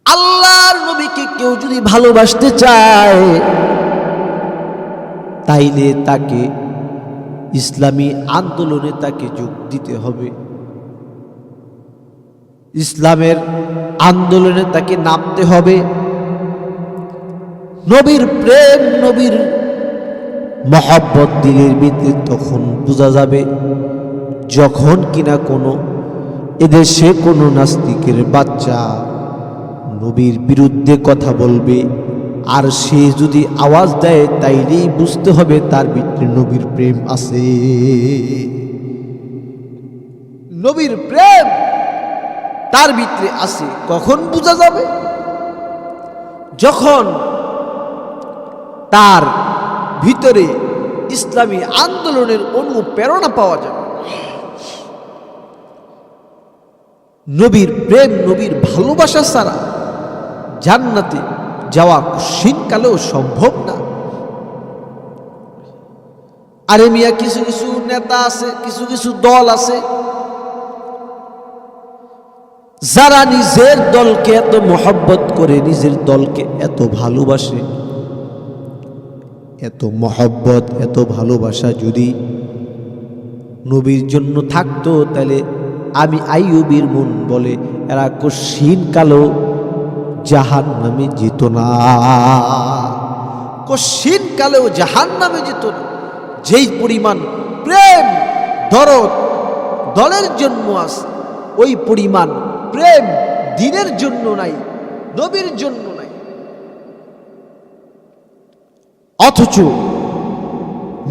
আল্লাহর নবীকে কেউ যদি ভালোবাসতে চায় তাইলে তাকে ইসলামী আন্দোলনে তাকে যোগ দিতে হবে, ইসলামের আন্দোলনে তাকে নামতে হবে। নবীর প্রেম, নবীর মহব্বত দিলের ভিতরে তখন বোঝা যাবে যখন কিনা কোনো এদেশে কোনো নাস্তিকের বাচ্চা নবীর বিরুদ্ধে কথা বলবে, আর সে যদি আওয়াজ দেয় তাইলেই বুঝতে হবে তার ভিতরে নবীর প্রেম আছে। নবীর প্রেম তার ভিতরে আছে কখন বোঝা যাবে? যখন তার ভিতরে ইসলামী আন্দোলনের অনুপ্রেরণা পাওয়া যাবে। নবীর প্রেম, নবীর ভালোবাসা ছাড়া জান্নাতে যাওয়া কোশ্চিনকালেও সম্ভব না। আরে মিয়া, কিছু কিছু নেতা আছে, কিছু কিছু দল আছে যারা নিজের দলকে এত মহব্বত করে, নিজের দলকে এত ভালোবাসে। এত মহব্বত, এত ভালোবাসা যদি নবীর জন্য থাকতো তাহলে আমি আইয়ুবের মন বলে এরা কোশ্চিনকালেও জাহান্নামে যেত না, কোশ্চিনকালেও জাহান্নামে যেত না। যেই পরিমাণ প্রেম দরদ দলের জন্য আছে, ওই পরিমাণ প্রেম দ্বীনের জন্য নাই, নবীর জন্য নাই। অথচ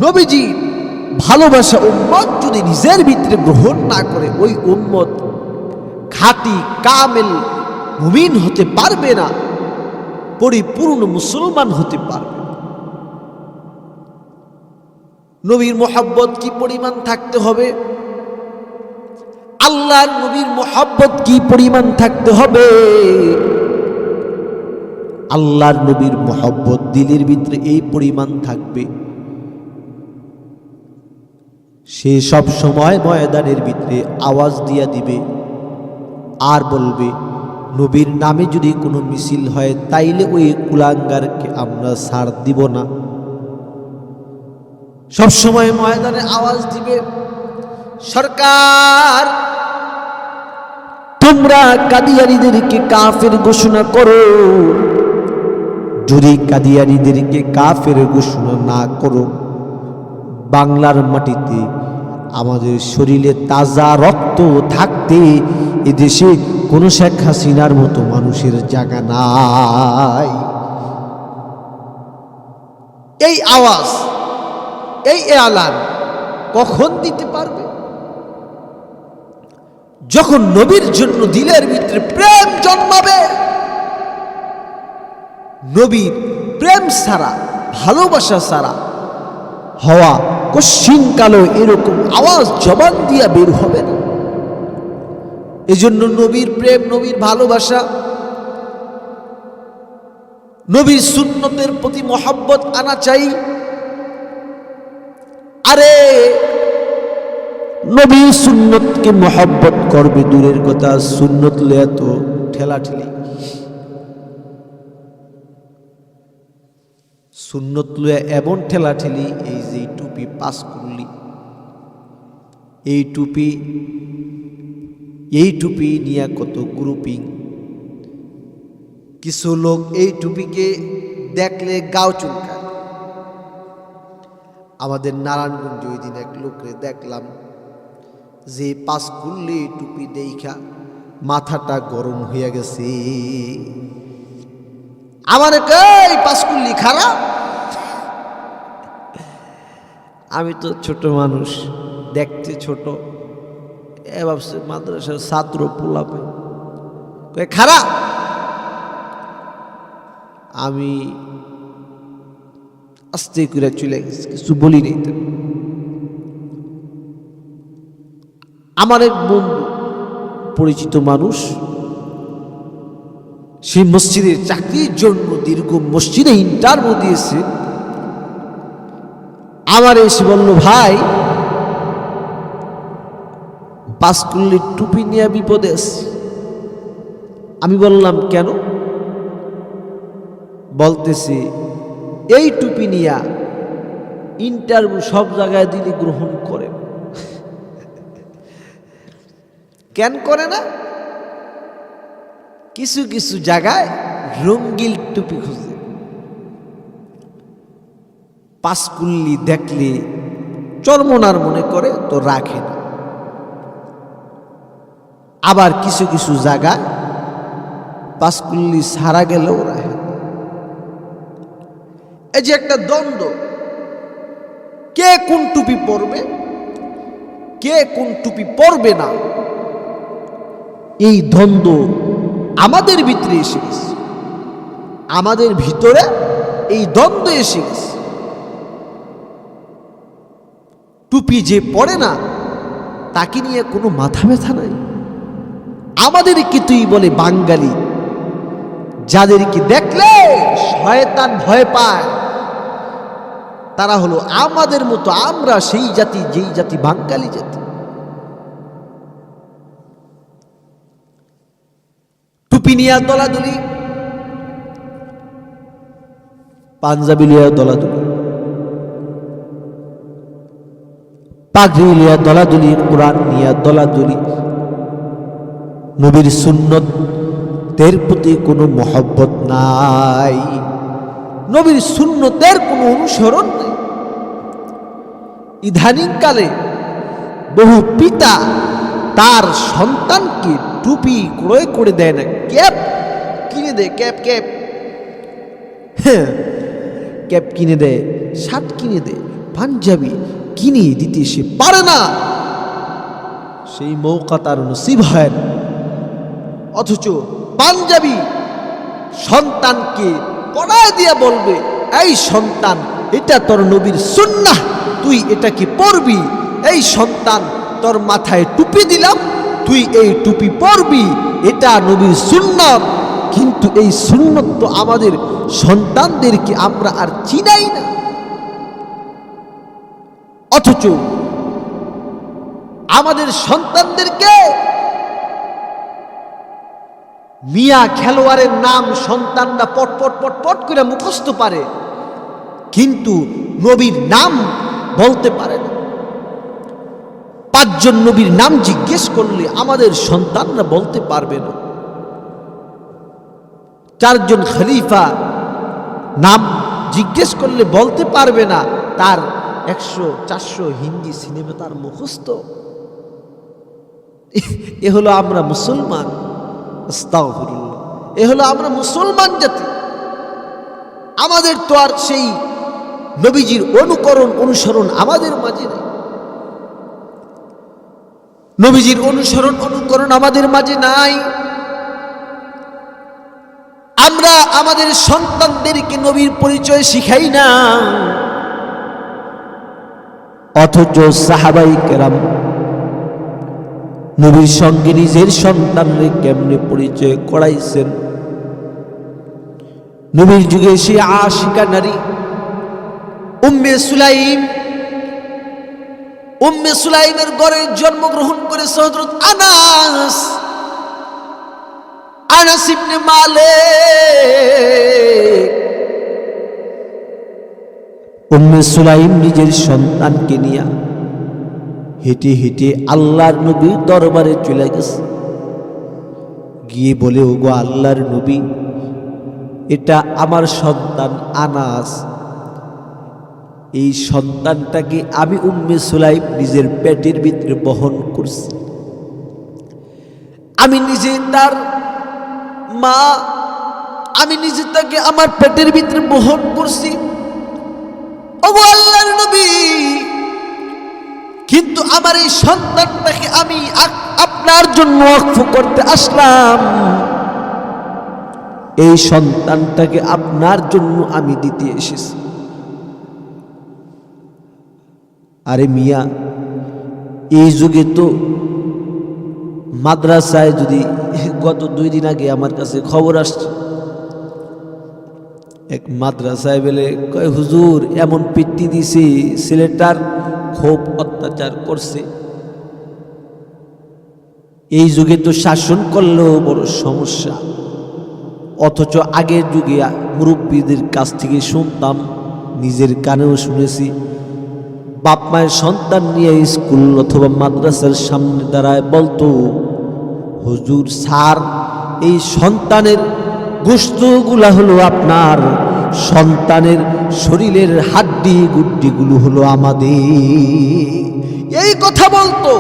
নবীজি ভালোবাসা উম্মত যদি নিজের ভিতরে গ্রহণ না করে, ওই উম্মত খাঁটি কামেল মুমিন হতে পারবে না, পরিপূর্ণ মুসলমান হতে পারবে না। নবীর মোহাব্বত কি পরিমাণ থাকতে হবে, আল্লাহর নবীর মোহাব্বত কি পরিমাণ থাকতে হবে। আল্লাহর নবীর মোহাব্বত দিলের ভিতরে এই পরিমাণ থাকবে, সে সব সময় ময়দানের ভিতরে আওয়াজ দিয়া দিবে আর বলবে, নবীর নামে যদি কোনো মিছিল হয় তাইলে ওই কুলাঙ্গারকে আমরা ছাড় দিব না। সব সময় ময়দানে আওয়াজ দিবে, সরকার তোমরা কাদিয়ানীদেরকে কাফের ঘোষণা করো। যদি কাদিয়ানীদেরকে কাফের ঘোষণা না করো, বাংলার মাটিতে আমাদের শরীরে তাজা রক্ত থাকতে এদেশে কোনো শেখ হাসিনার মতো মানুষের জায়গা নাই। এই আওয়াজ, এই এলান কখন দিতে পারবে? যখন নবীর জন্য দিলের ভিতরে প্রেম জন্মাবে। নবীর প্রেম ছাড়া, ভালোবাসা ছাড়া হওয়া কোশ্চিনকালেও এরকম আওয়াজ জবান দিয়া বের হবে না। এজন্য নবীর প্রেম, নবীর ভালোবাসা, নবীর সুন্নতের প্রতি মহব্বত আনা চাই। আরে নবী সুন্নতকে মহব্বত করবে দূরের কথা, সুন্নত লইয়া তো ঠেলাঠেলি। সুন্নত লইয়া এমন ঠেলাঠেলি, এই যে টুপি পাস করলি, এই টুপি নিয়ে কত গ্রুপিং। কিছু লোক এই টুপিকে দেখলে গাও চুলকায়। আমাদের নারায়ণগঞ্জে ওই দিন এক লোকরে দেখলাম যে পাস করলে টুপি দেখা মাথাটা গরম হইয়া গেছে। আমার কই পাস করলি খারাপ? আমি তো ছোট মানুষ, দেখতে ছোট, ভাবছে মাদ্রাসার ছাত্র পোলাপে খারাপ। আমি আস্তে করে চলে গেছি, কিছু বলি নেই। আমার এক বন্ধু, পরিচিত মানুষ, সেই মসজিদের চাকরির জন্য দীর্ঘ মসজিদে ইন্টারভিউ দিয়েছে। আমার এসে বলল, ভাই পাস করলে টুপি নিয়ে বিপদে আছে। আমি বললাম কেন? বলতেছে এই টুপি নিয়া ইন্টারভিউ সব জায়গায় দিলে গ্রহণ করে। কেন করে না? কিছু কিছু জায়গায় রঙ্গিল টুপি খুঁজে, পাঁচকুল্লি দেখলে চরমনার মনে করে তো রাখে না। আবার কিছু কিছু জায়গায় পাঁচকুল্লি সারা গেলেও রাখে না। এই যে একটা দ্বন্দ্ব, কে কোন টুপি পরবে, কে কোন টুপি পরবে না, এই দ্বন্দ্ব আমাদের ভিতরে এসে গেছে। আমাদের ভিতরে এই দ্বন্দ্ব এসে গেছে। টুপি যে পরে না তাকে নিয়ে কোনো মাথা ব্যথা নাই। আমাদের কি তুই বলে বাঙালি, যাদেরকে দেখলে শয়তান ভয় পায়, তারা হলো আমাদের মতো। আমরা সেই জাতি, যেই জাতি বাঙালি জাতি। টুপি নিয়ে দলাদলি, পাঞ্জাবি লিয়া দলাদলি, পাগড়ি লিয়া দলাদলি, কোরআন নিয়া দলাদলি, নবীর সুন্নতের প্রতি কোনো মহব্বত নাই, নবীর সুন্নতের কোনো অনুসরণ নেই। ইদানিংকালে বহু পিতা তার সন্তানকে টুপি ক্রয় করে দেয় না, ক্যাপ কিনে দেয়, ক্যাপ ক্যাপ হ্যাঁ ক্যাপ কিনে দেয়, শার্ট কিনে দেয়, পাঞ্জাবি কিনে দিতে সে পারে না। সেই মৌকা তার নসিব হয় না। অথচ পাঞ্জাবি সন্তানকে পড়ায় দিয়া বলবে, এই সন্তান এটা তোর নবীর সুন্নাহ, তুই এটা কি পরবি। এই সন্তান তোর মাথায় টুপি দিলাম, তুই এই টুপি পরবি, এটা নবীর সুন্নাত। কিন্তু এই সুন্নত তো আমাদের সন্তানদেরকে আমরা আর চিনাই না। অথচ আমাদের সন্তানদেরকে মিয়া খেলোয়াড়ের নাম সন্তানরা পট পট পট পট করে মুখস্থ পারে, কিন্তু নবীর নাম বলতে পারে না। পাঁচজন নবীর নাম জিজ্ঞেস করলে আমাদের সন্তানরা বলতে পারবে না। চারজন খলিফা নাম জিজ্ঞেস করলে বলতে পারবে না। তার 100-400 হিন্দি সিনেমা তার মুখস্থ। এ হলো আমরা মুসলমান। আস্তাগফিরুল্লাহ। এ হলো আমরা মুসলমান জাতি। আমাদের তো আর সেই নবীজির অনুসরণ আমাদের মাঝে নেই। নবীজির অনুকরণ আমাদের মাঝে নাই। আমরা আমাদের সন্তানদেরকে নবীর পরিচয় শিখাই না। অথচ সাহাবাই কেরাম নবীর সঙ্গে নিজের সন্তানদের কেমনে পরিচয় করাইছেন। নবীর যুগে সে আশিকা নারী উম্মে সুলাইমের ঘরে জন্মগ্রহণ করেছে হযরত আনাস ইবনে মালিক। উম্মে সুলাইম নিজের সন্তানকে নিয়ে হেঁটে হেঁটে আল্লাহর নবীর দরবারে চলে গেছে। গিয়ে বলে, ওগো আল্লাহর নবী, এটা আমার সন্তান আনাস। এই সন্তানটাকে আমি উম্মে সুলাইম নিজের পেটের ভিতরে বহন করছি। আমি নিজে তার মা, আমি নিজে তাকে আমার পেটের ভিতরে বহন করছি। ওগো আল্লাহর নবী, কিন্তু আমার এই সন্তানটাকে আমি আপনার জন্য ওয়াকফ করতে আসলাম। এই সন্তানটাকে আপনার জন্য আমি দিতে এসেছি। আরে মিয়া, এই যুগে তো মাদ্রাসায়, যদি গত 2 দিন আগে আমার কাছে খবর আসছে, এক মাদ্রাসায় বলে কয়, হুজুর এমন পিটি দিছে, ছেলেটার খুব অত্যাচার করছে। এই যুগে তো শাসন করলেও বড় সমস্যা, অথচ আগের যুগে মুরব্বীদের কাছ থেকে শুনতাম, নিজের কানেও শুনেছি, বাপ মায়ের সন্তান নিয়ে স্কুল অথবা মাদ্রাসার সামনে দাঁড়ায় বলতো, হুজুর স্যার, এই সন্তানের গোশতগুলা হলো আপনার, সন্তানের শরীরের হাড্ডি গুড্ডিগুলো হলো আমাদের। এই কথা বলতো,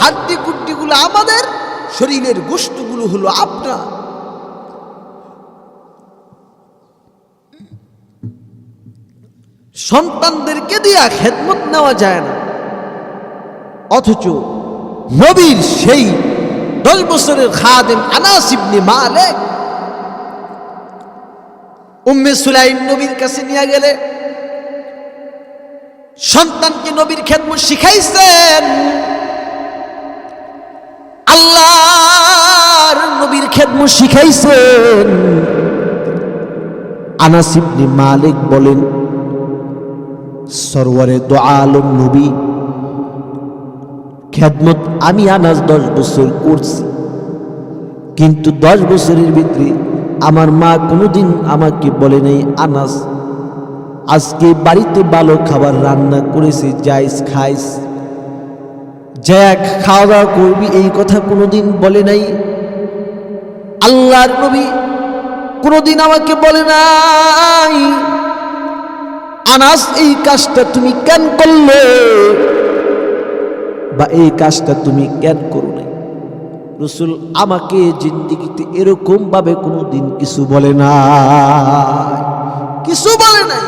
হাড্ডি গুড্ডিগুলো আমাদের, শরীরের গোশতগুলো হলো আপনার। সন্তানদেরকে দিয়া খেদমত নেওয়া যায় না, অথচ নবীর সেই 10 বছরের খাদেম আনাস ইবনে মালিক উম্মে সুলাইম নবীর কাছে নিয়ে গেলে সন্তানকে নবীর খেদমত শিখাইছেন। আল্লাহর নবীর খেদমত শিখাইছেন। আনাস ইবনে মালিক বলেন, সরওয়ারে দো আলম নবী খেদমত আমি আনাস 10 বছর করছি, কিন্তু 10 বছরের ভিতরে আমার মা কোনোদিন আমাকে বলে নাই, আনাস আজকে বাড়িতে ভালো খাবার রান্না করেছে, যাইস খাইস, যা খাওয়া দাওয়া করবি, এই কথা কোনোদিন বলে নাই। আল্লাহর নবী কোনোদিন আমাকে বলে নাই, আনাস এই কাজটা তুমি কেন করলে, বা এই কাজটা তুমি কেন করো নাই। রাসূল আমাকে জিন্দেগিতে এরকম ভাবে কোনোদিন কিছু বলে না, কিছু বলে নাই।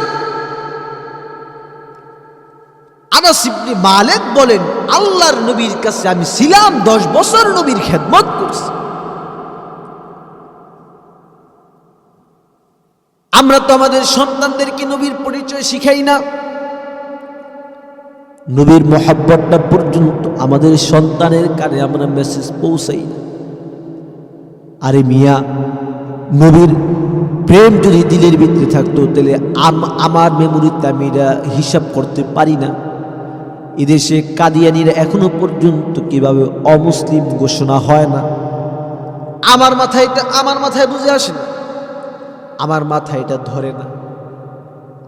আনাস ইবনে মালিক বলেন, আল্লাহর নবীর কাছে আমি ছিলাম, 10 বছর নবীর খেদমত করছি। আমরা তো আমাদের সন্তানদেরকে নবীর পরিচয় শিখাই না, নবীর মহব্বতটা পর্যন্ত আমাদের সন্তানের কানে আমরা মেসেজ পৌঁছাই না। আরে মিয়া, নবীর প্রেম যদি দিলের ভিতরে থাকতো, তাহলে আমার মেমোরিতে আমি এটা হিসাব করতে পারি না। এদেশে কাদিয়ানিরা এখনো পর্যন্ত কিভাবে অমুসলিম ঘোষণা হয় না, আমার মাথায় বুঝে আসে না, আমার মাথায় এটা ধরে না।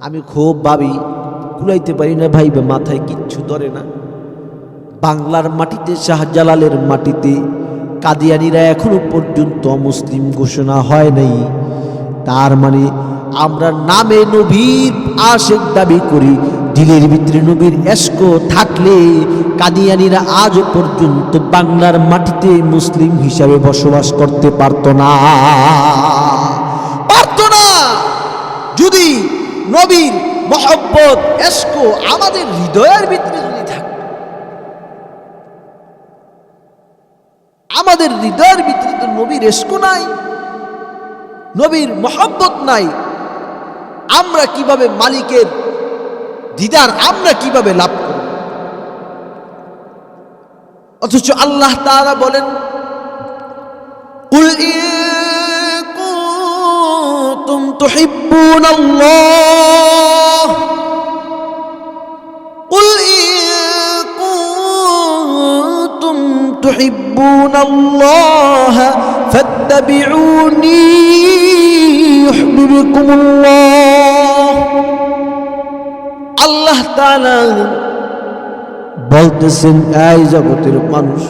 আমি খুব ভাবি, কুলাইতে পারি না ভাইবে, মাথায় কিচ্ছু ধরে না। বাংলার মাটিতে, শাহজালালের মাটিতে কাদিয়ানিরা এখনো পর্যন্ত মুসলিম ঘোষণা হয় নাই। তার মানে আমরা নামে নবীর আশিক দাবি করি, দিলের ভিতরে নবীর ইশক থাকলে কাদিয়ানিরা আজও পর্যন্ত বাংলার মাটিতে মুসলিম হিসাবে বসবাস করতে পারত না। যদি নবীর মহব্বত ইশক আমাদের হৃদয়ের ভিতরে যদি থাকে, আমাদের হৃদয়ের ভিতরে তো নবীর ইশক নাই, নবীর মহব্বত নাই, আমরা কিভাবে মালিকের দিদার আমরা কিভাবে লাভ করব? অথচ আল্লাহ তাআলা বলেন, কুল কুনতুম তুহিব্বুনাল্লাহ, কুল কুনতুম তুহিব্বুনাল্লাহ ফাত্তাবিউনি ইউহিব্বুকুমুল্লাহ। আল্লাহ তাআলা বলতেছেন, এই জগতের মানুষ,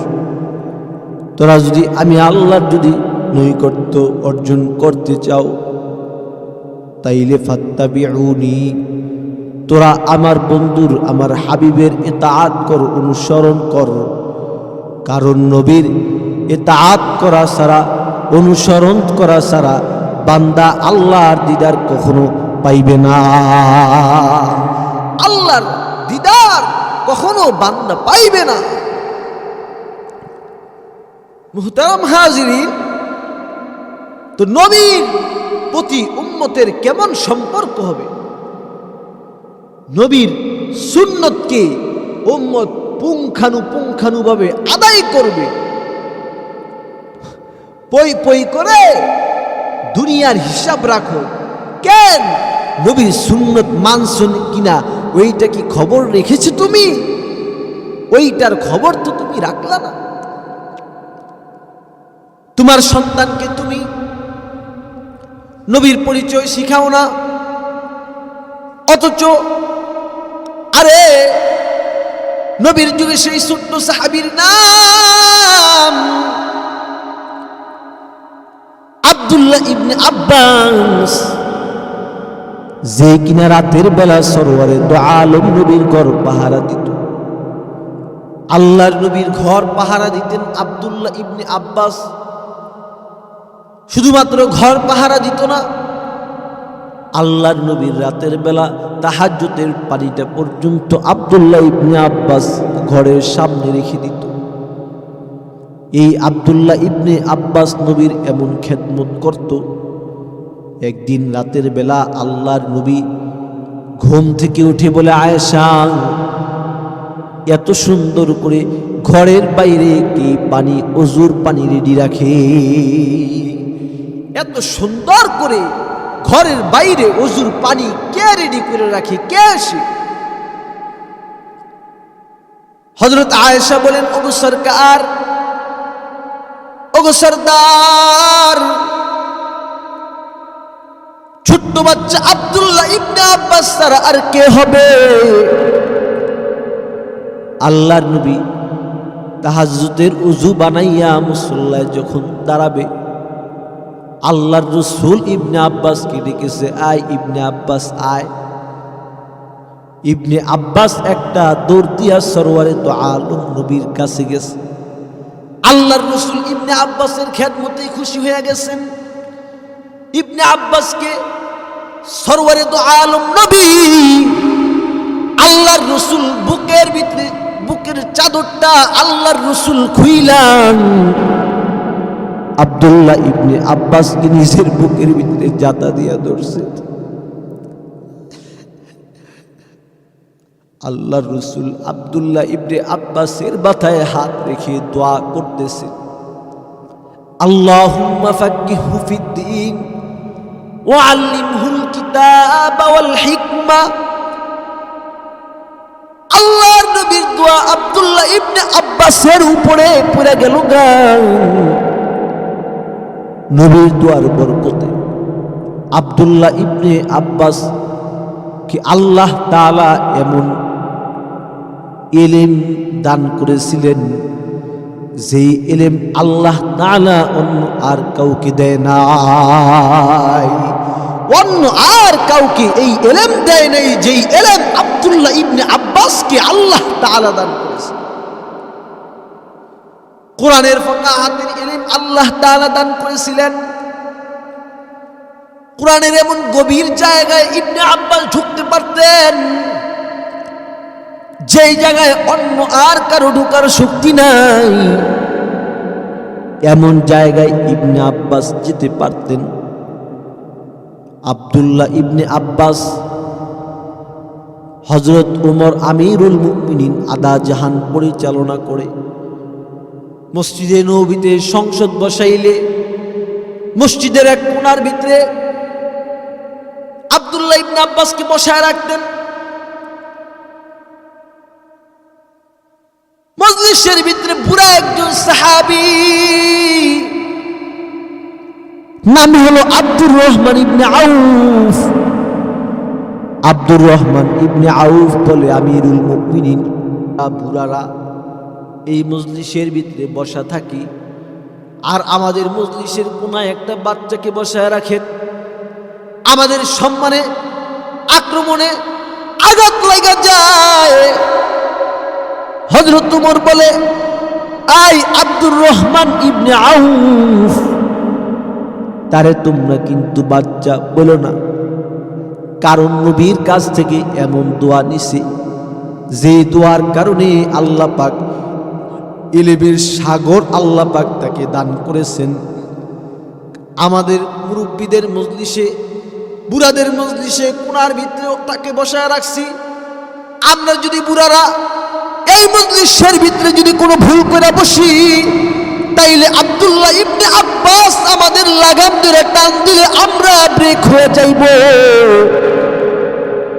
তোরা যদি আমি আল্লাহর যদি নৈকট্য অর্জন করতে চাও, তাইলে ফাত্তাবিউনি, তোরা আমার বন্ধুর, আমার হাবিবের ইতাআত কর, অনুসরণ কর। কারণ নবীর ইতাআত করা ছাড়া, অনুসরণ করা ছাড়া বান্দা আল্লাহর দিদার কখনো পাইবে না। আল্লাহর দিদার কখনো বান্দা পাইবে না। মুহতারাম হাজিরিন, তো নবীর প্রতি উম্মতের কেমন সম্পর্ক হবে? নবীর সুন্নতকে উম্মত পুঙ্খানুপুঙ্খানুভাবে আদায় করবে। পই পই করে দুনিয়ার হিসাব রাখো, কেন নবীর সুন্নত মানছো কিনা ওইটা কি খবর রেখেছো তুমি? ওইটার খবর তো তুমি রাখলা না। তোমার সন্তানকে তুমি নবীর পরিচয় শিখাও না, অথচ আরে নবীর যুগে সেই ছোট্ট সাহাবীর নাম আব্দুল্লাহ ইবনে আব্বাস, যে কিনা রাতের বেলা সরোয়ারে দু আলম নবীর ঘর পাহারা দিত। আল্লাহর নবীর ঘর পাহারা দিতেন আব্দুল্লাহ ইবনে আব্বাস। শুধুমাত্র ঘর পাহারা দিত না, আল্লাহর নবীর রাতের বেলা তাহাজ্জুদের পানিটা পর্যন্ত আব্দুল্লাহ ইবনে আব্বাস ঘরের সামনে রেখে দিত। এই আব্দুল্লাহ ইবনে আব্বাস নবীর এমন খেদমত করত, একদিন রাতের বেলা আল্লাহর নবী ঘুম থেকে উঠে বলে, আয়েশা, এত সুন্দর করে ঘরের বাইরে কি পানি, ওযুর পানি রেডি রাখে? এত সুন্দর করে ঘরের বাইরে ওযুর পানি কে রেডি করে রাখে? কে আসে? হযরত আয়েশা বলেন, ওগো সরকার, ওগো সরদার, ছোট্ট বাচ্চা আব্দুল্লাহ ইবনে আব্বাস ছাড়া আর কে হবে? আল্লাহর নবী তাহাজ্জুদের ওযু বানাইয়া মুসল্লায় যখন দাঁড়াবে, আল্লাহর রাসূল ইবনে আব্বাসকে ডেকেছে, আয় ইবনে আব্বাস আয়। ইবনে আব্বাস একটা দৌড় দিয়া সরওয়ারে দু আলম নবীর কাছে গেছে। আল্লাহর রাসূল ইবনে আব্বাসের খেদমতেই খুশি হয়ে গেছেন। ইবনে আব্বাসকে সরওয়ারে দু আলম নবী আল্লাহর রাসূল বুকের ভিতরে, বুকের চাদরটা আল্লাহর রাসূল খুইলান আব্দুল্লাহ ইবনে আব্বাসকে নিজের বুকের ভিতরে জাতা দিয়া ধরছে। আল্লাহর রাসূল আব্দুল্লাহ ইবনে আব্বাসের মাথায় হাত রেখে দোয়া করতেছে, আল্লাহুম্মা ফাক্কিহু ফিদ্দীন ওয়া আল্লিমহুল কিতাবা ওয়াল হিকমা। আল্লাহর নবীর দোয়া আব্দুল্লাহ ইবনে আব্বাসের উপরে পড়ে গেল। নবীর দোয়ার বরকতে আব্দুল্লাহ ইবনে আব্বাস কি আল্লাহ তাআলা এমন ইলম দান করেছিলেন, যেই ইলম আল্লাহ তাআলা অন্য আর কাউকে দেয় নাই। অন্য আর কাউকে এই ইলম দেয় নাই, যেই ইলম আব্দুল্লাহ ইবনে আব্বাসকে আল্লাহ তাআলা দান করেছেন। কোরআনের ফাকাহাতের ইলম আল্লাহ তাআলা দান করেছিলেন। কোরআনের এমন গভীর জায়গায় ইবনে আব্বাস ঢুকতে পারতেন, যেই জায়গায় অন্য আর কারো ঢোকার শক্তি নাই, এমন জায়গায় ইবনে আব্বাস যেতে পারতেন। আব্দুল্লাহ ইবনে আব্বাস হযরত উমর আমিরুল মুমিনিন আদা জাহান পরিচালনা করে মসজিদে নববীতে সংসদ বসাইলে মসজিদের এক কোণার ভিতরে আব্দুল্লাহ ইবনে আব্বাসকে বসায় রাখতেন। মজলিসের ভিতরে বুড়া একজন সাহাবী, নাম হলো আব্দুর রহমান ইবনে আউফ। আব্দুর রহমান ইবনে আউফ বলে, আমিরুল মুমিনিন, বুড়ারা এই মজলিসের ভিতরে বসা থাকি, আর আমাদের মজলিসের কোনায় একটা বাচ্চাকে বসায় রাখেন। আমাদের সম্মানে আক্রমণে আঘাত লাগা যায়। হযরত উমর বলে, আই আব্দুর রহমান ইবনে আউফ, তারে তোমরা কিন্তু বাচ্চা বলো না, কারণ নবীর কাছ থেকে এমন দোয়া নিছে, যে দোয়ার কারণে আল্লাহ পাক ইলমের সাগর আল্লাহ পাক তাকে দান করেছেন। আমাদের মুরব্বীদের মজলিসে, বুড়াদের মজলিসে কোনার ভিতরে তাকে বসায় রাখছি। আমরা যদি বুড়ারা এই মজলিসের ভিতরে যদি কোনো ভুল করে বসি, তাইলে আব্দুল্লাহ ইবনে আব্বাস আমাদের লাগাম ধরে টান দিলে আমরা ব্রেক হয়ে যাইব।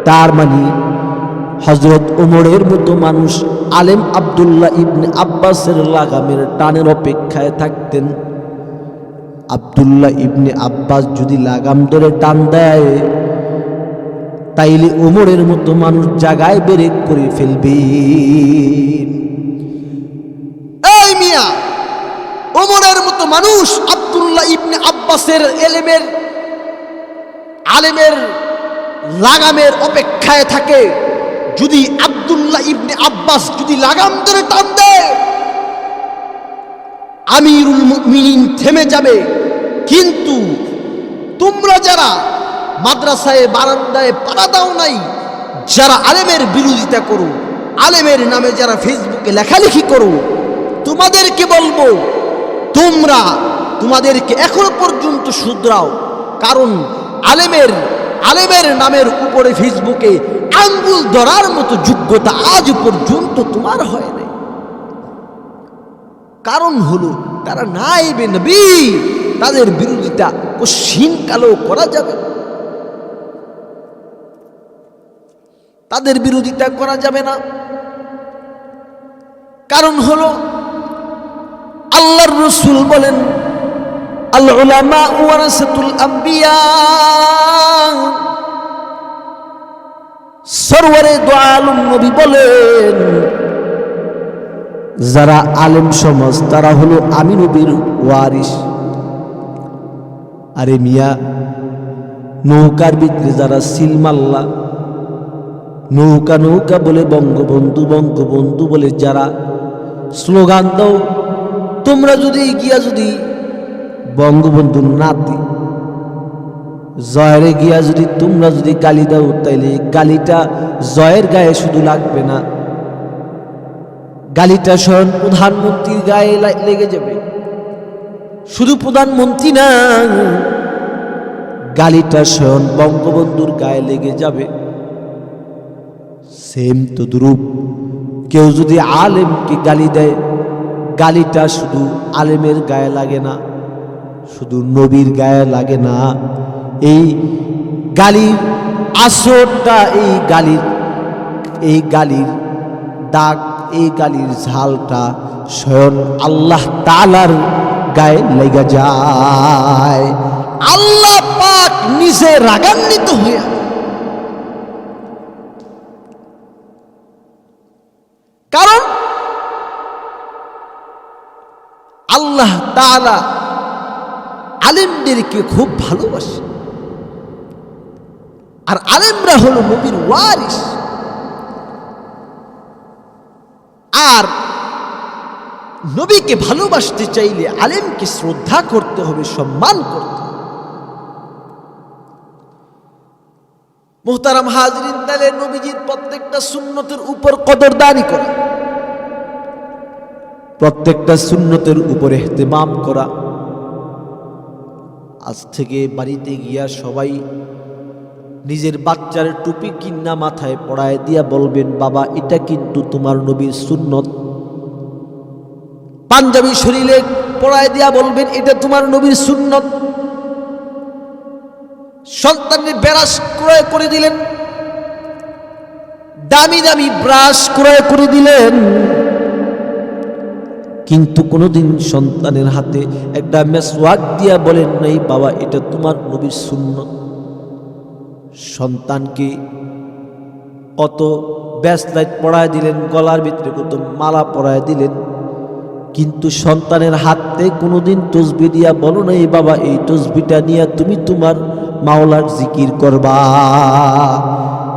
তার মানে হযরত ওমরের মতো মানুষ আলেম আব্দুল্লাহ ইবনে আব্বাসের লাগামের টানের অপেক্ষায় থাকতেন। আব্দুল্লাহ ইবনে আব্বাস যদি লাগাম ধরে টান দেয় তাইলে ওমরের মতো মানুষ জায়গায় ব্রেক করে ফেলবে। এই মিয়া, ওমরের মতো মানুষ আব্দুল্লাহ ইবনে আব্বাসের আলেমের লাগামের অপেক্ষায় থাকে। যদি আব্দুল্লাহ ইবনে আব্বাস যদি লাগাম ধরে টান দেয়, আমিরুল মুমিনিন থেমে যাবে। কিন্তু তোমরা যারা মাদ্রাসায় বারান্দায় পাড়া দাও নাই, যারা আলেমের বিরোধিতা করো, আলেমের নামে যারা ফেসবুকে লেখালেখি করো, তোমাদেরকে বলবো তোমাদেরকে এখনো পর্যন্ত শুধরাও। কারণ আলেমের নামের উপরে ফেসবুকে আঙ্গুল ধরার মতো যোগ্যতা আজ পর্যন্ত তোমার হয় নাই। কারণ হলো তারা নায়েবে নবী, তাদের বিরোধিতা কশিন কালো করা যাবে না, তাদের বিরোধিতা করা যাবে না। কারণ হলো আল্লাহর রাসূল বলেন, আল উলামা ওয়ারাসাতুল আম্বিয়া, সরওয়ারে দু আলম নবী বলেন, যারা আলেম সমাজ তারা হলো আমি নবীর ওয়ারিস। আরে মিয়া, নৌকার ভিতরে যারা সিলমাল্লা, নৌকা নৌকা বলে বঙ্গবন্ধু বঙ্গবন্ধু বলে যারা স্লোগান দাও, তোমরা যদি গিয়া যদি বঙ্গবন্ধুর নাতি জয়ের গিয়া যদি তোমরা যদি গালি দাও, তাইলে গালিটা জয়ের গায়ে শুধু লাগবে না, গালিটা স্বয়ং প্রধানমন্ত্রীর গায়ে লেগে যাবে। শুধু প্রধানমন্ত্রী না, গালিটা স্বয়ং বঙ্গবন্ধুর গায়ে লেগে যাবে। সেম তো দুরূপ কেউ যদি আলেমকে গালি দেয়, গালিটা শুধু আলেমের গায়ে লাগে না, শুধু নবীর গায়ে লাগে না। এই গালির আসরটা, এই গালির দাগ, এই গালির ঝালটা স্বয়ং আল্লাহ তাআলার গায়ে লেগে যায়। আল্লাহ পাক নিজে রাগান্বিত হয়ে, কারণ আল্লাহ তাআলা আলেমদেরকে খুব ভালোবাসে, আর আলেমরা হলো নবীর ওয়ারিস। আর নবীকে ভালোবাসতে চাইলে আলেমকে শ্রদ্ধা করতে হবে, সম্মান করতে হবে। মুহতারাম হাজরিন, তাহলে নবীজির প্রত্যেকটা সুন্নতের উপর কদরদানি করা, প্রত্যেকটা সুন্নতের উপরে ইহতিমাম করা। আজ থেকে বাড়িতে গিয়া সবাই নিজের বাচ্চার টুপি কিন্না মাথায় পড়ায় দিয়া বলবেন, বাবা এটা কিন্তু তোমার নবীর সুন্নত। পাঞ্জাবি শরীরে পড়ায় দিয়া বলবেন, এটা তোমার নবীর সুন্নত। সন্তানের ব্রাশ ক্রয় করে দিলেন, দামি দামি ব্রাশ ক্রয় করে দিলেন, কিন্তু কোনোদিন সন্তানের হাতে একটা মেসওয়াক দিয়া বলেন নাই, বাবা এটা তোমার নবীর সুন্নত। সন্তানকে কত ব্যাসলাইট পরায় দিলেন, গলার ভিতরে কত মালা পরায় দিলেন, কিন্তু সন্তানের হাতে কোনোদিন তসবি দিয়া বলো নাই, বাবা এই তসবিটা নিয়ে তুমি তোমার মাওলার জিকির করবা।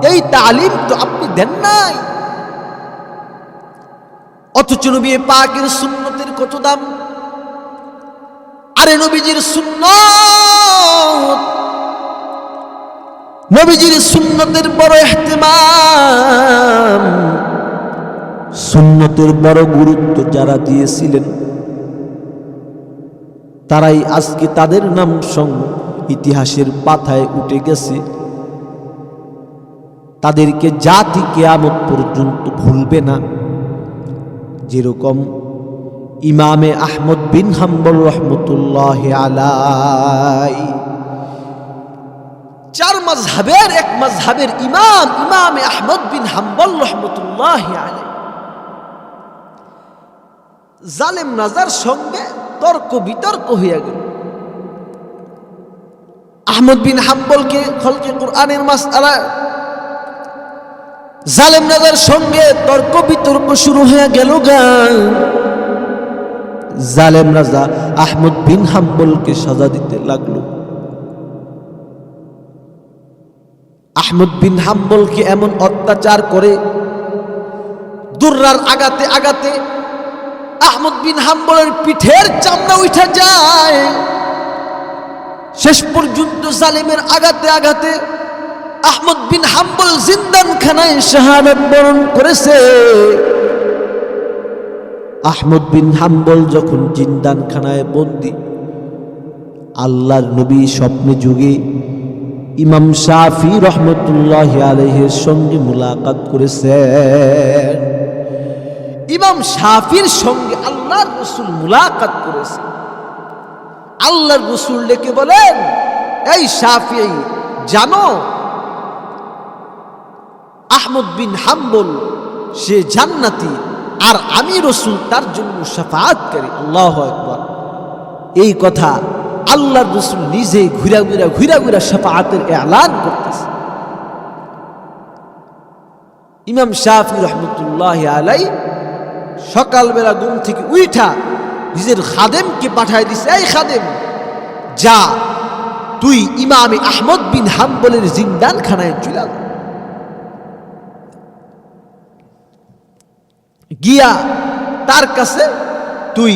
এই তালিম তো আপনি দেন নাই। অথচ নবী পাকের সুন্নতের কত দাম। আরে নবীজির সুন্নত, নবীজির সুন্নতের বড় ইহতিমাম, সুন্নতের বড় গুরুত্ব যারা দিয়েছিলেন, তারাই আজকে তাদের নাম ইতিহাসের পাতায় উঠে গেছে। তাদেরকে জাতি কিয়ামত পর্যন্ত ভুলবে না। যেরকম ইমামে আহমদ বিন হাম্বল রহমতুল্লাহি আলাইহি, চার মাযহাবের এক মাযহাবের ইমামে আহমদ বিন হাম্বল রহমতুল্লাহি আলাইহি জালেম রাজার সঙ্গে তর্ক বিতর্ক হয়ে গেল। আহমদ বিন হাম্বলকে খলকে কোরআনের মাসআলা জালেম রাজার সঙ্গে তর্ক বিতর্ক শুরু হয়ে গেল গা। জালেম রাজা আহমদ বিন হাম্বলকে সাজা দিতে লাগলো। আহমদ বিন হাম্বলকে এমন অত্যাচার করে, দুর্রার আঘাতে আঘাতে আহমদ বিন হাম্বলের পিঠের চামড়া উঠে যায়। শেষ পর্যন্ত জালেমের আঘাতে আঘাতে আহমদ বিন হাম্বল জিন্দানখানায় শাহাদাত বরণ করেছে। আহমদ বিন হাম্বল যখন জিন্দানখানায় বন্দী, আল্লাহর নবী স্বপ্নে যুগে ইমাম শাফি রহমতুল্লাহি আলাইহির সঙ্গে মুলাকাত করেছেন। ইমাম শাফির সঙ্গে আল্লাহর রাসূল মুলাকাত করেছে। আল্লাহর রাসূল ডেকে বলেন, এই শাফি, জানো আহমদ বিন হাম্বল সে জান্নাতি, আর আমি রাসূল তার জন্য শাফাআতকারী। আল্লাহু আকবার। এই কথা আল্লাহর রাসূল নিজে ঘুরা ঘুরা শাফাআতের এলান করতেছে। ইমাম শাফি রহমতুল্লাহি আলাইহি সকালবেলা ঘুম থেকে উঠা নিজের খাদেমকে পাঠায় দিছে, এই খাদেম, যা তুই ইমামে আহমদ বিন হাম্বলের জিন্দানখানায় চলে যা। গিয়া তার কাছে তুই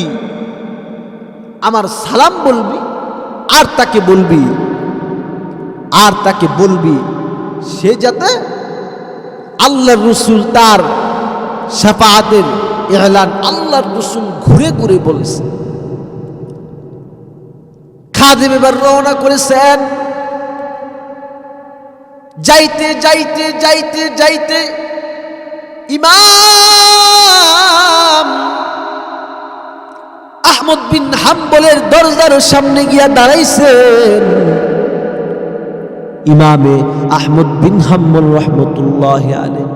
আমার সালাম বলবি, আর তাকে বলবি সে যাতে আল্লাহর রাসূল তার শাফাআতের এলান আল্লাহর রাসূল ঘুরে ঘুরে বলেছে। খাদেম এবার রওনা করেছেন। যাইতে যাইতে যাইতে যাইতে ইমাম আহমদ বিন হাম্বলের দরজার সামনে গিয়া দাঁড়াইছেন। ইমামে আহমদ বিন হাম্বল রহমতুল্লাহি আলাইহি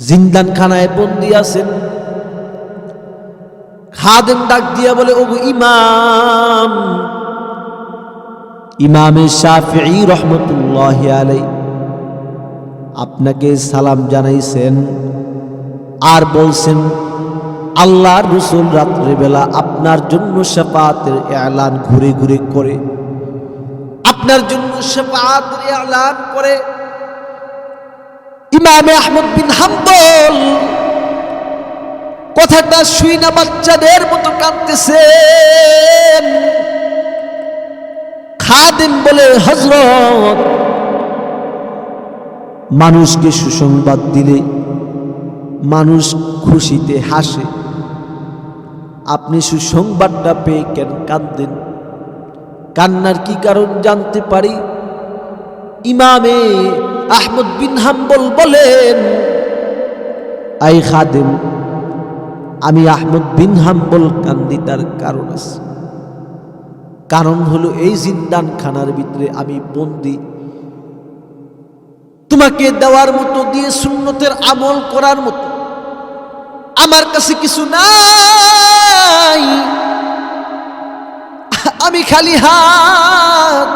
জিন্দানখানায় বন্দী আছেন। খাদেম ডাক দিয়া বলে, ওগো ইমাম। ইমামে শাফিঈ রহমতুল্লাহি আলাইহি আপনাকে সালাম জানাইছেন, আর বলছেন আল্লাহর রাসূল রাত্রিবেলা আপনার জন্য শাফাআতের এলান ঘুরে ঘুরে করে, আপনার জন্য শাফাআতের এলান করে। ইমামে আহমদ বিন হাম্বল কথাটা শুই না বাচ্চাদের মতো কাঁদতেছেন। খাদেম বলে, হযরত, মানুষকে সুসংবাদ দিলে মানুষ খুশিতে হাসে, আপনি সুসংবাদটা পেয়ে কেন কাঁদেন? কান্নার কি কারণ জানতে পারি? ইমামে আহমদ বিন হাম্বল বলেন, আই খাদেম, আমি আহমদ বিন হাম্বল কান্দি তার কারণ আছে। কারণ হলো এই জিন্দানখানার ভিতরে আমি বন্দী। তোমাকে দেওয়ার মতো, দিয়ে সুন্নতের আমল করার মতো আমার কাছে কিছু নাই। আমি খালি হাত।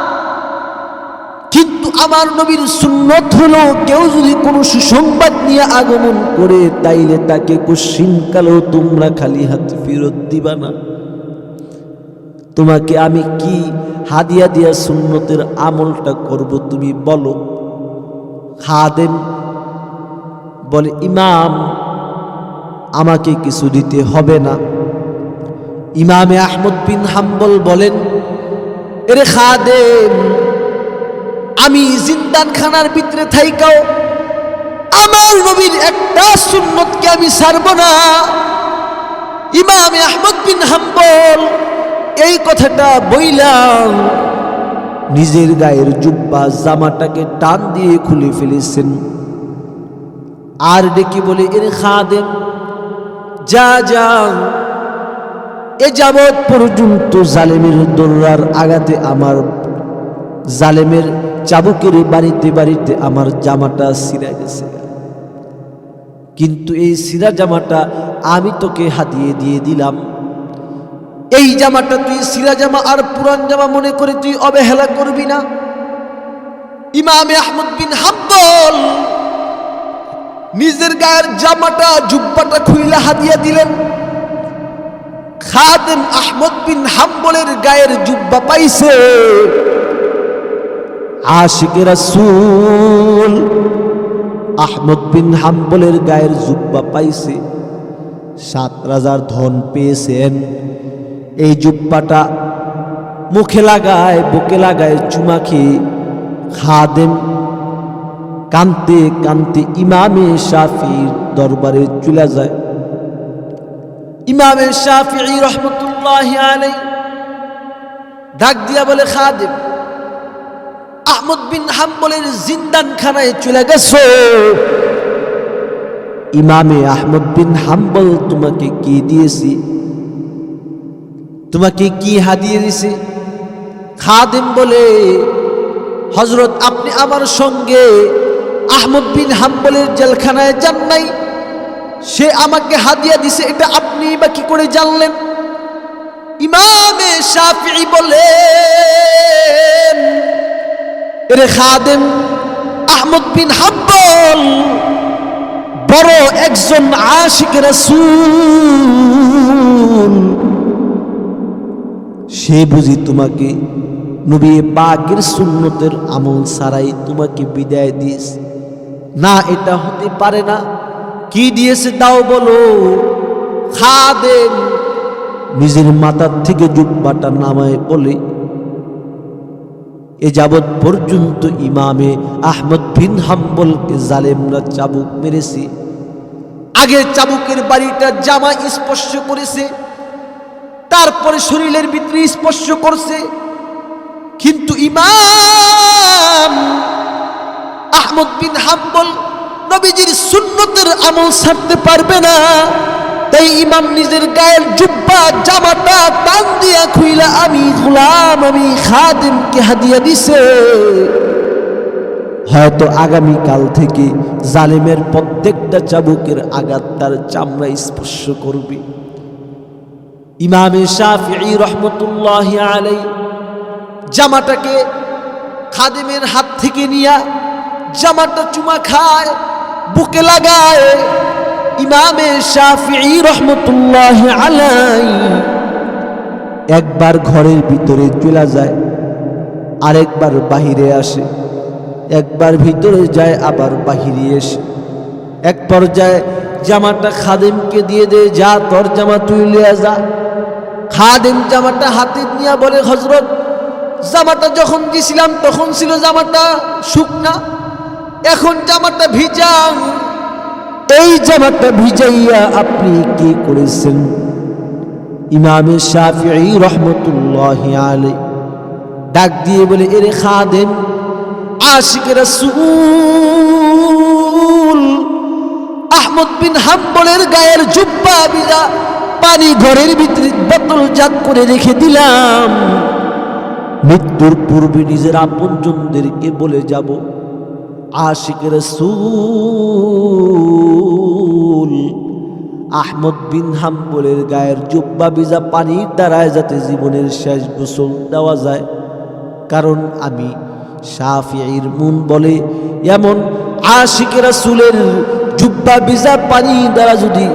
কিন্তু আমার নবীর সুন্নত হলো, কেউ যদি কোনো সুসংবাদ নিয়ে আগমন করে তাইলে তাকে কোশ্চিনকালেও তোমরা খালি হাত ফেরত দিবা না। তোমাকে আমি কি হাদিয়া দিয়া সুন্নতের আমলটা করব তুমি বলো? খাদেম বলে, ইমাম, আমাকে কিছু দিতে হবে না। ইমামে আহমদ বিন হাম্বল বলেন, এরে খাদেম, আমি জিন্দানখানার ভিতরে থাইকাও আমার নবীর একটা সুন্নতকে আমি ছাড়ব না। ইমামে আহমদ বিন হাম্বল এই কথাটা বইলাম নিজের গায়ের জুব্বা জামাটাকে টান দিয়ে খুলে ফেলেছেন। আর ডেকে বলে, এরে খাদেম, যা যা, এ যাবৎ পর্যন্ত জালেমের দৌড়ার আঘাতে আমার জালেমের চাবুকের বাড়িতে বাড়িতে আমার জামাটা ছিঁড়া গেছে, কিন্তু এই ছিঁড়া জামাটা আমি তোকে হাতিয়ে দিয়ে দিলাম। এই জামাটা তুই সিরা জামা আর পুরান জামা মনে করে তুই অবহেলা করবি না। ইমামে আহমদ বিন হাম্বল নিজের গায়ের জামাটা জুব্বাটা খুইলা হাদিয়া দিলেন। খাদেম আহমদ বিন হাম্বলের গায়ের জুব্বা পাইছে আশিকে রাসূল। আহমদ বিন হাম্বলের গায়ের জুব্বা পাইছে, 7 রাজার ধন পেয়েছেন। এই জুব্বাটা মুখে লাগায়, বুকে লাগায়, চুমা খেয়ে খাদেম কানতে কানতে ইমামে শাফিঈর দরবারে চলে যায়। ইমামে শাফিঈ রহমতুল্লাহি আলাইহি ডাক দিয়া বলে, খাদেম আহমদ বিন হাম্বলের জিন্দানখানায় চলে গেছো। ইমামে আহমদ বিন হাম্বল তোমাকে কি দিয়েছি, তোমাকে কি হাদিয়ে দিয়েছে? খাদেম বলে, হযরত আপনি আমার সঙ্গে আহমদ বিন হাম্বলের জেলখানায় যান নাই, সে আমাকে হাদিয়া দিছে, এটা আপনি বা কি করে জানলেন? ইমামে শাফিঈ বলেন, এরে খাদেম, আহমদ বিন হাম্বল বড় একজন আশিক রাসূল, সে বুঝি তোমাকে নবী পাকের সুন্নতের আমল ছাড়াই তোমাকে বিদায় দিয়েছে? না, এটা হতে পারে না। কি দিয়েছে দাও বলো। খাদেম নিজের মাথার থেকে জুব্বাটা নামায় বলে, এ যাবৎ পর্যন্ত ইমামে আহমদ বিন হাম্বলকে জালেমরা চাবুক মেরেছে। আগে চাবুকের বাড়িটা জামা স্পর্শ করেছে, তারপরে শরীরের ভিতরে স্পর্শ করছে, কিন্তু ইমাম আহমদ বিন হাম্বল নবীজির সুন্নতের আমল ছাড়তে পারবে না। তাই ইমাম নিজের গায়ের জুব্বা জামাটা টান দিয়া খুইলা আমি গোলাম, আমি খাদেমকে হাদিয়া দিছে। হয়তো আগামী কাল থেকে জালেমের প্রত্যেকটা চাবুকের আঘাত তার চামড়া স্পর্শ করবে। ইমামে শাফিঈ রহমতুল্লাহি আলাইহি জামাটাকে খাদেমের হাত থেকে নিয়া জামাটা চুমা খায়, বুকে লাগায়। ইমামে শাফিঈ রহমতুল্লাহি আলাইহি একবার ঘরের ভিতরে চলে যায়, আরেকবার বাহিরে আসে, একবার ভিতরে যায়, আবার বাহিরে এসে এক পর্যায়ে জামাটা খাদেমকে দিয়ে দেয়, যা তোর জামা তুই লিয়া যা। খাদেম জামাটা হাতে নিয়ে বলে, হযরত জামাটা যখন দিছিলাম তখন ছিল জামাটা শুকনা, এখন জামাটা ভিজা, এই জামাটা ভিজাইয়া আপনি কি করেছেন? ইমামে শাফিঈ রহমতুল্লাহি আলাইহি ডাক দিয়ে বলে, এরে খাদেম, আশিক রাসূল আহমদ বিন হাম্বলের গায়ের জুব্বা ভিজা পানি ঘরের ভিতরে বোতলজাত করে রেখে দিলাম, মৃত্যুর পূর্বে নিজের আপনজনদেরকে বলে যাব, আশিক রাসূল আহমদ বিন হাম্বলের গায়ের জুব্বা ভিজা পানির দ্বারায় যাতে জীবনের শেষ গোসল দেওয়া যায়, কারণ আমি শাফিঈর মন বলে এমন আশিক রাসূলের জুব্বা ভিজা পানি দ্বারা যদি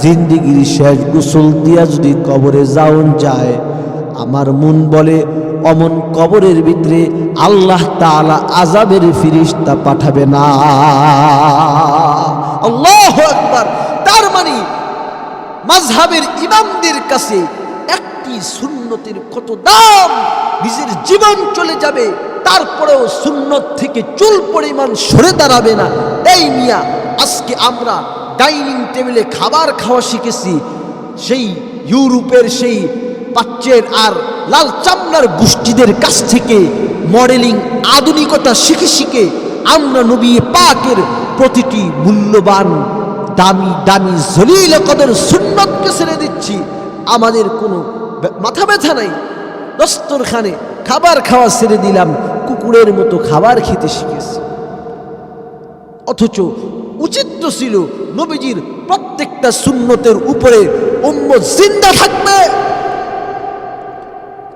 জিন্দেগির শেষ গোসল দিয়া যদি কবরে যাওন যায়, আমার মন বলে অমন কবরের ভিতরে আল্লাহ তাআলা আযাবের ফেরেশতা পাঠাবে না। আল্লাহু আকবার। তার মানে মাযহাবের ইমামদের কাছে একটি সুন্নতের কত দাম, নিজের জীবন চলে যাবে তারপরেও সুন্নত থেকে চুল পরিমাণ সরে দাঁড়াবে না। এই মিয়া, আজকে আমরা ডাইনিং টেবিলে খাবার খাওয়া শিখেছি সেই ইউরোপের সেই পাচ্চের আর লাল চামড়ার গোষ্ঠীদের কাছ থেকে, মডেলিং আধুনিকতা শিখে শিখে আমরা নবী পাকের প্রতিটি মূল্যবান দামি দামি জলিল কদর সুন্নতকে ছেড়ে দিচ্ছি। আমাদের কোনো মাথা ব্যথা নাই, দস্তরখানে খাবার খাওয়া ছেড়ে দিলাম, কুকুরের মতো খাবার খেতে শিখেছি। অথচ উচিত তো ছিল নবীজির প্রত্যেকটা সুন্নতের উপরে উম্মত জিন্দা থাকবে,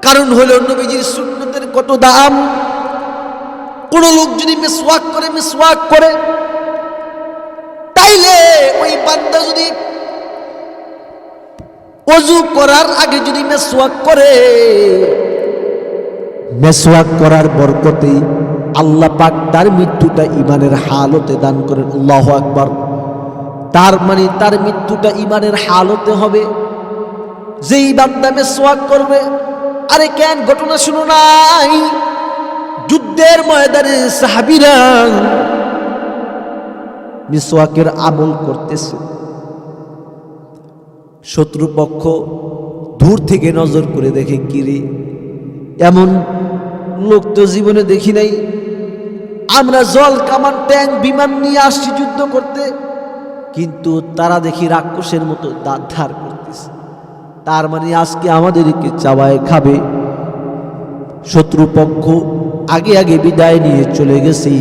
কারণ হলো নবীজির সুন্নতের কত দাম। কোন লোক যদি মিসওয়াক করে তাইলে ওই বান্দা যদি ওযু করার আগে যদি মেসওয়াক করার বরকতে আল্লাহ পাক তার মৃত্যুটা ঈমানের হালতে দান করেন। আল্লাহু আকবার। তার মানে তার মৃত্যুটা ঈমানের হালতে হবে। যেই বান্দা মেসওয়াক করবে, আরে কেন ঘটনা শুনো নাই, যুদ্ধের ময়দানে সাহাবীরা মিসওয়াকের আমল করতেছে, শত্রুপক্ষ দূর থেকে নজর করে দেখে, কিরে এমন লোক তো জীবনে দেখি নাই, আমরা জল কামান ট্যাঙ্ক বিমান নিয়ে আসছি যুদ্ধ করতে, কিন্তু তারা দেখি রাক্ষসের মতো দাঁত ধার করতেছে, তার মানে আজকে আমাদেরকে চাবায় খাবে। শত্রুপক্ষ আগে বিদায় নিয়ে চলে গেছে।